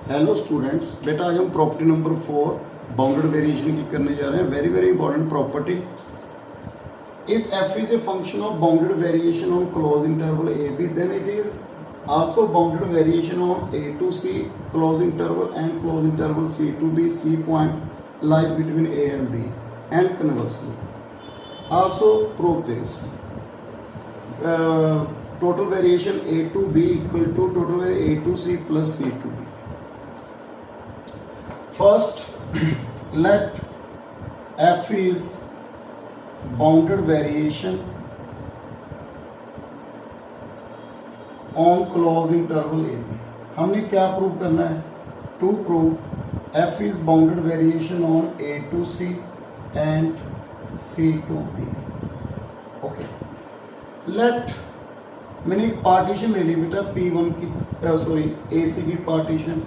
Hello students, बेटा आज हम प्रॉपर्टी नंबर 4 बाउंडेड वेरिएशन की करने जा रहे हैं। Very very important property. If f is a function of bounded variation on close interval a b then it is also bounded variation on a to c close interval and close interval c to b. C point lies between a and b and conversely. Also prove this. Total variation a to b equal to total variation a to c plus c to b. First, let f is bounded variation on closed interval a b. हमने क्या prove करना है? To prove f is bounded variation on a to c and c to b. Okay. Let मैंने एक partition ले ली बेटा P1 की AC की partition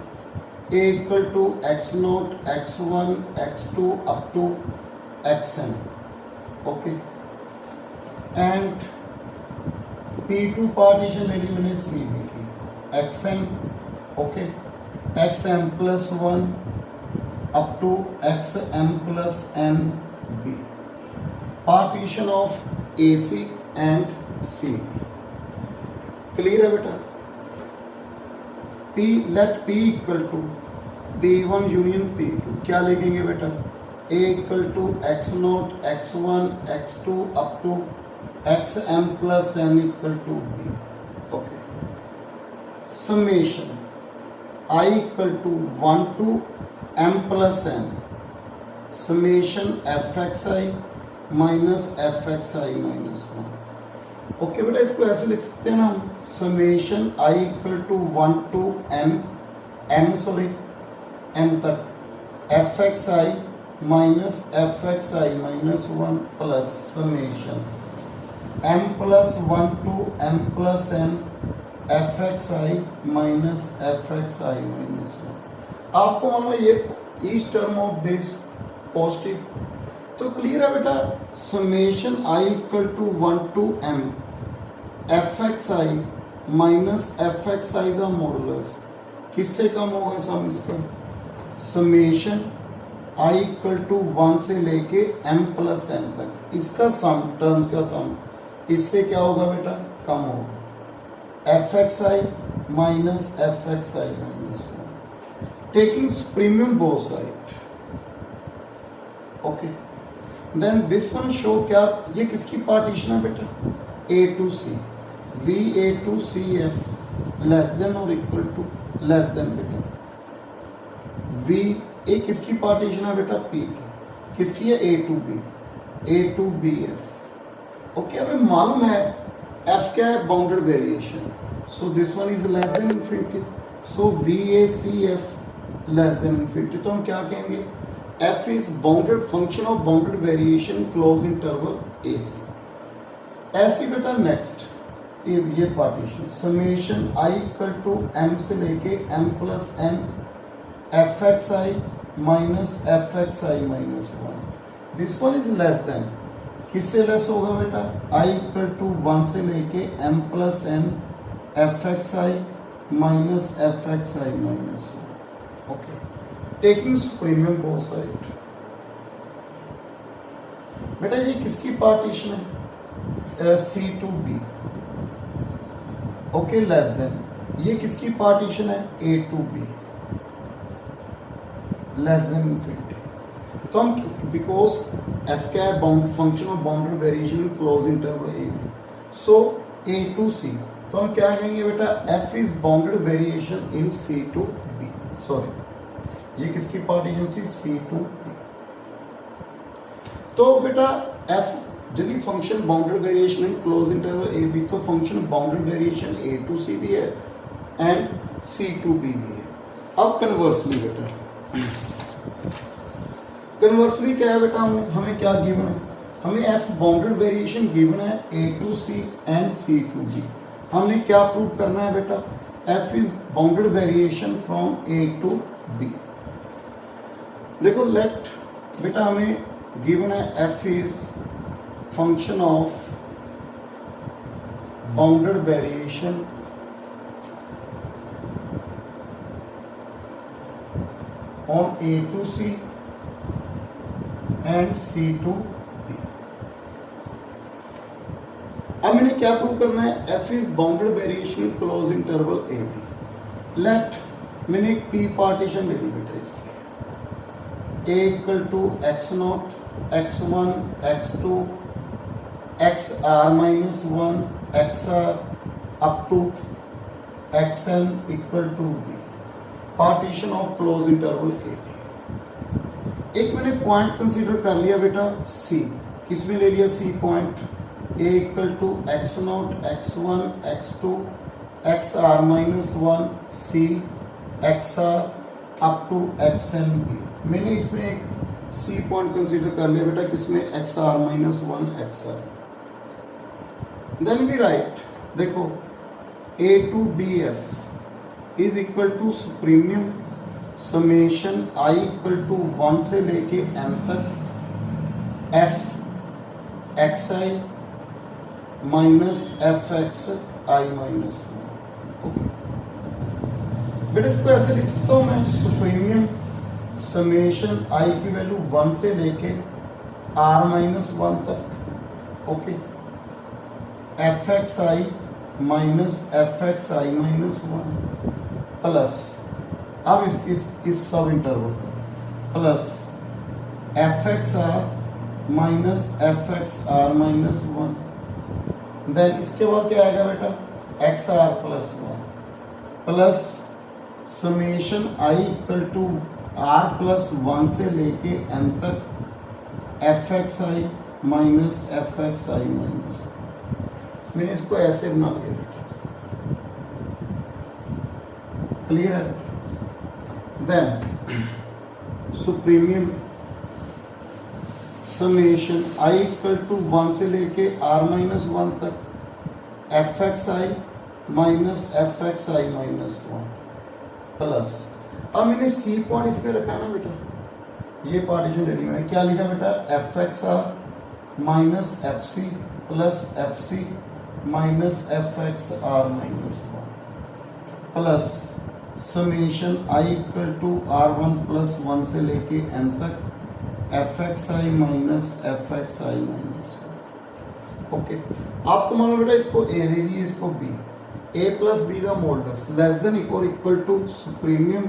A equal to x0, x1, x2 up to xn. Okay. And P2 partition ले ली मैंने CB की xm. Okay. xm plus 1 up to xm plus nb. Partition of AC and CB. Clear है बेटा? Let P equal to P1 union P2. क्या लिखेंगे बेटा? A equal to x0, x1, x2 up to xm plus n equal to b. Okay. Summation I equal to 1 to m plus n. Summation fxi minus fxi minus 1. Okay बेटा, इसको ऐसे लिख सकते हैं ना हम, summation I equal to 1 to m तक F x I minus 1 plus summation m plus 1 to m plus n f x I minus minus 1. आपको मानो ये each term of this positive, तो क्लियर है बेटा. Summation I equal to 1 to m f x I minus F x i का modulus किससे कम होगा सम इसका? समेशन आई इक्वल टू 1 से लेके m प्लस n तक, इसका सम, टर्म्स का सम इससे क्या होगा बेटा? कम होगा. F x I minus minus 1 taking premium both side. Okay, then this one show क्या, ये किसकी पार्टीशन है बेटा? A to C. V A to C F less than or equal to less than बेटा. V A किसकी partition है बेटा? P की. किसकी है? A to B. A to B F. Okay, हमें मालूम है F क्या है? Bounded variation. So this one is less then infinity. So V A C F less than infinity. तो हम क्या कहेंगे? F is bounded function of bounded variation closed interval AC. ऐसी बेटा नेक्स्ट ये partition summation I equal to m से लेके m plus n f x I minus minus 1. This one is less than, किससे लेस होगा बेटा? I equal to 1 से लेके m plus n f x आई minus minus 1. Okay, taking supremum both side. बेटा ये किसकी पार्टीशन है? C to B. Okay, less than. ये किसकी पार्टीशन है? A to B. Less then infinity. तो हम बिकॉज F क्या है? Bound function of bounded variation in close interval A B. So A to C, तो हम क्या कहेंगे बेटा? F is bounded variation in C to B. Sorry, ये किसकी पार्टीशन थी? C to B. तो बेटा F यदि function bounded variation in close interval a b, तो function bounded variation a to c भी है एंड सी टू बी भी है. अब कन्वर्सली बेटा, कन्वर्सली क्या है बेटा? हमें क्या गिवन है? हमें एफ बाउंडेड वेरिएशन गिवन है a to c and c to b. हमने क्या प्रूव करना है बेटा? F is bounded variation from a to b. देखो लेट बेटा, हमें गिवन है f is function of bounded variation on A to C and C to B। अब मैंने क्या प्रूव करना है, F is bounded variation close interval A B। Let मैंने एक P पार्टीशन ले ली बेटा इसकी, A equal to x0, x1, x2, xr minus 1, xr up to xn equal to b, partition of close interval A। एक मैंने point consider कर लिया बेटा C, किसमें ले लिया C point, A equal to x0, x1, x2, xr minus 1, C, xr up to xn b। मैंने इसमें एक C पॉइंट कंसीडर कर लिया बेटा, किसमें xr minus 1, xr। Then we write, देखो A to BF is equal to supremum summation I equal to 1 से लेके n तक f xi माइनस f xi माइनस 1। ओके बेटा, इसको ऐसे लिख सकता हूँ मैं, सुप्रीमियम समेशन I की वैल्यू 1 से लेके r माइनस 1 तक, ओके, f xi माइनस एफ एक्स आई माइनस 1 प्लस, अब इस सब interval plus F x are minus F x are minus 1। Then इसके बाद क्या आएगा बेटा, x r plus 1 plus summation I equal to r plus 1 से लेके एन तक एफ एक्स आई माइनस एफ एक्स आई माइनस 1। मैंने इसको ऐसे बना लिया बेटा, क्लियर है। Then supremum summation I equal to 1 से लेके आर माइनस 1 तक एफ एक्स आई माइनस एफ एक्स आई माइनस 1 प्लस, अब मैंने सी पॉइंट इस पे रखा ना बेटा, ये पार्टीशन ले ली मैंने, क्या लिखा बेटा, f x are minus F C plus f C minus F x are minus 1 plus summation I equal to are 1 plus 1 से लेके एन तक एफ एक्स आई माइनस एफ एक्स आई माइनस 1। ओके, आपको मालूम बेटा, इसको ए ले लीजिए, इसको b, a plus b the modulus less than equal to supremum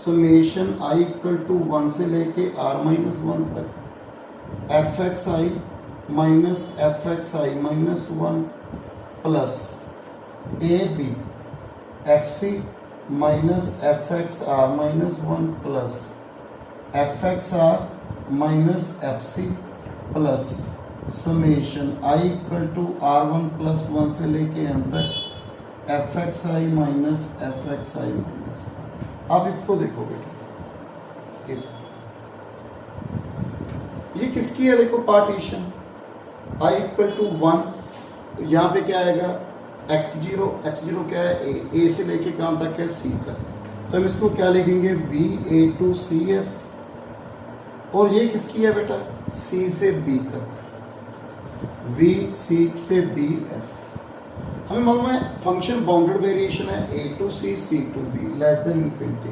summation I equal to 1 से लेके आर माइनस 1 तक F x I minus F x I minus 1 plus A B F C minus F x are minus 1 plus F x are minus F C plus summation I equal to are 1 plus 1 से लेके N तक F x आई minus F x आई minus 1। अब इसको देखो बेटा, इसको ये किसकी है, देखो पार्टीशन I इक्वल टू 1, यहाँ पे क्या आएगा, x0 क्या है, a से लेके कहाँ तक है, c तक, तो हम इसको क्या लिखेंगे, v a to C f, और ये किसकी है बेटा, c से b तक, v c से b f। हमें मालूम है फंक्शन बाउंडेड वेरिएशन है a to c c to b less than infinity,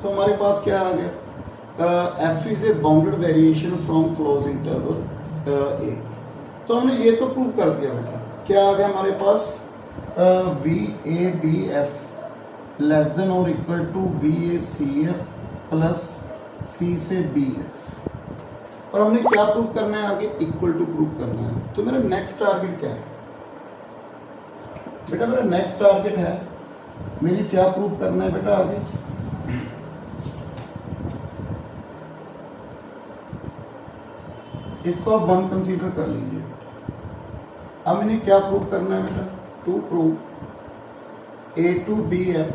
तो हमारे पास क्या आ गया, f is a bounded variation from close interval a। तो हमने ये तो प्रूव कर दिया बेटा, क्या आ गया हमारे पास, V a B f less than और equal to V a c F plus c से बी एफ। और हमने क्या प्रूव करना है आगे, इक्वल टू प्रूव करना है। तो मेरा नेक्स्ट टारगेट क्या है बेटा, मेरा नेक्स्ट टारगेट है, मैंने क्या प्रूव करना है बेटा आगे, इसको आप 1 कंसीडर कर लीजिए। अब मैंने क्या प्रूव करना है बेटा, to prove A to B F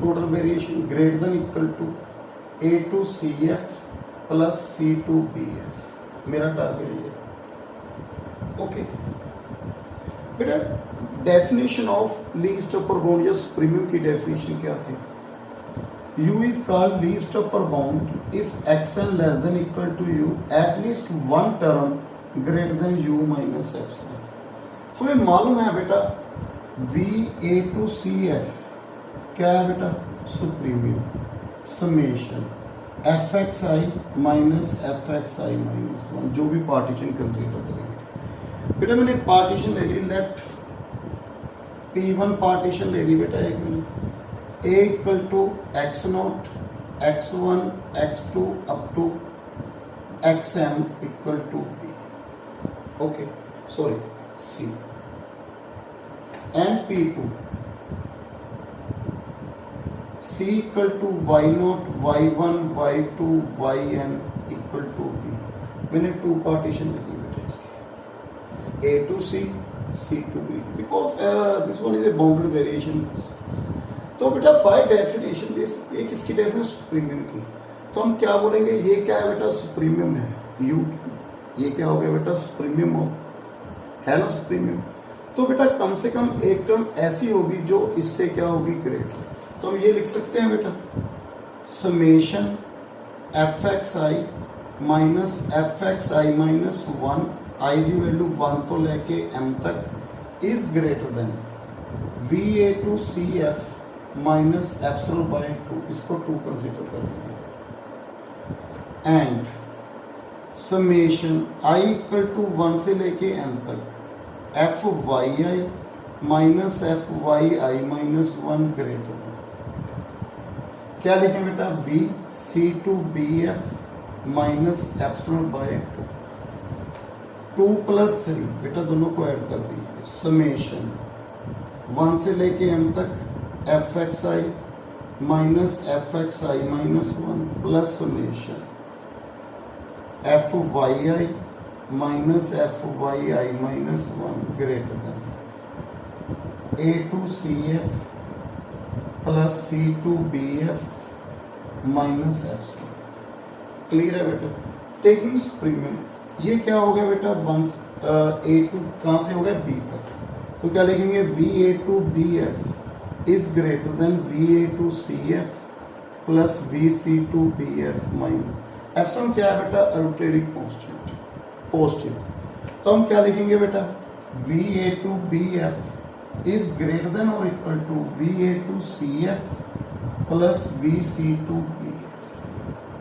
total variation greater than equal to A to C F plus C to B F, मेरा टारगेट ये। ओके बेटा, definition of least upper bound या सुप्रीमियम की डेफिनेशन क्या थी, U is called least upper bound if xn less than equal to u at least one term greater than u minus xn। हमें मालूम है बेटा v a to c f क्या है बेटा, सुप्रीमियम समेशन एफ एक्स आई minus F x आई minus one, जो भी partition consider करेंगे। बेटा मैंने पार्टीशन ले ली, लेट P1 पार्टीशन ले ली बेटा, एक minute. A equal to X not x1 x2 up to xm equal to b, okay sorry c, and P2 c equal to y not y1 y2 yn equal to b। मैंने two partition ले ली बेटा इसके, a to c c to b, because this one is a bounded variation। तो बेटा by definition this, एक इसकी definition सुप्रीमियम की, तो हम क्या बोलेंगे, ये क्या है बेटा, सुप्रीमियम है u, ये क्या हो गया बेटा, सुप्रीमियम है ना, सुप्रीमियम। तो बेटा कम से कम एक टर्म ऐसी होगी जो इससे क्या होगी, ग्रेटर। तो हम ये लिख सकते हैं बेटा, समेशन एफ एक्स आई माइनस एफ एक्स आई माइनस वन, आई की वैल्यू 1 तो लेके m तक, is greater than V A to C F minus epsilon by 2, इसको 2 कंसीडर कर लेंगे, and summation I equal to 1 से लेके m तक F Y I minus F Y I minus 1 greater than, क्या लिखें बेटा, V C to B F minus epsilon by 2 plus 3, बेटा दोनों को ऐड कर दीजिए, समेशन 1 से लेके m तक F x I minus F x I minus 1 plus summation F Y I minus F Y I minus 1 greater than A to C F plus C to B F minus epsilon. Clear है बेटा, taking सुप्रीमियम, ये क्या हो गया बेटा, ए to कहाँ से हो गया, बी तक, तो क्या लिखेंगे, V A to B F is greater than V A to C F plus V C to B F minus epsilon, क्या है बेटा, आर्बिट्रेरी कांस्टेंट पॉजिटिव। तो हम क्या लिखेंगे बेटा, V A to B F is greater than और equal to V A to C F plus V C to B f,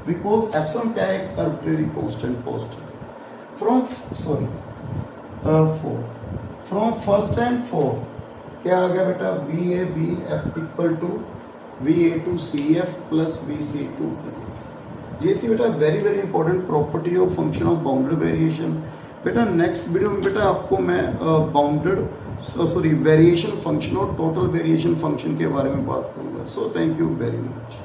because epsilon क्या है, एक arbitrary constant positive. From first and fourth क्या आ गया बेटा, V a B f equal to V A to C F plus V C to B f. ये थी बेटा very very important property of function of bounded variation. बेटा next video में बेटा आपको मैं वेरिएशन फंक्शन और टोटल वेरिएशन फंक्शन के बारे में बात करूंगा। So thank you very much.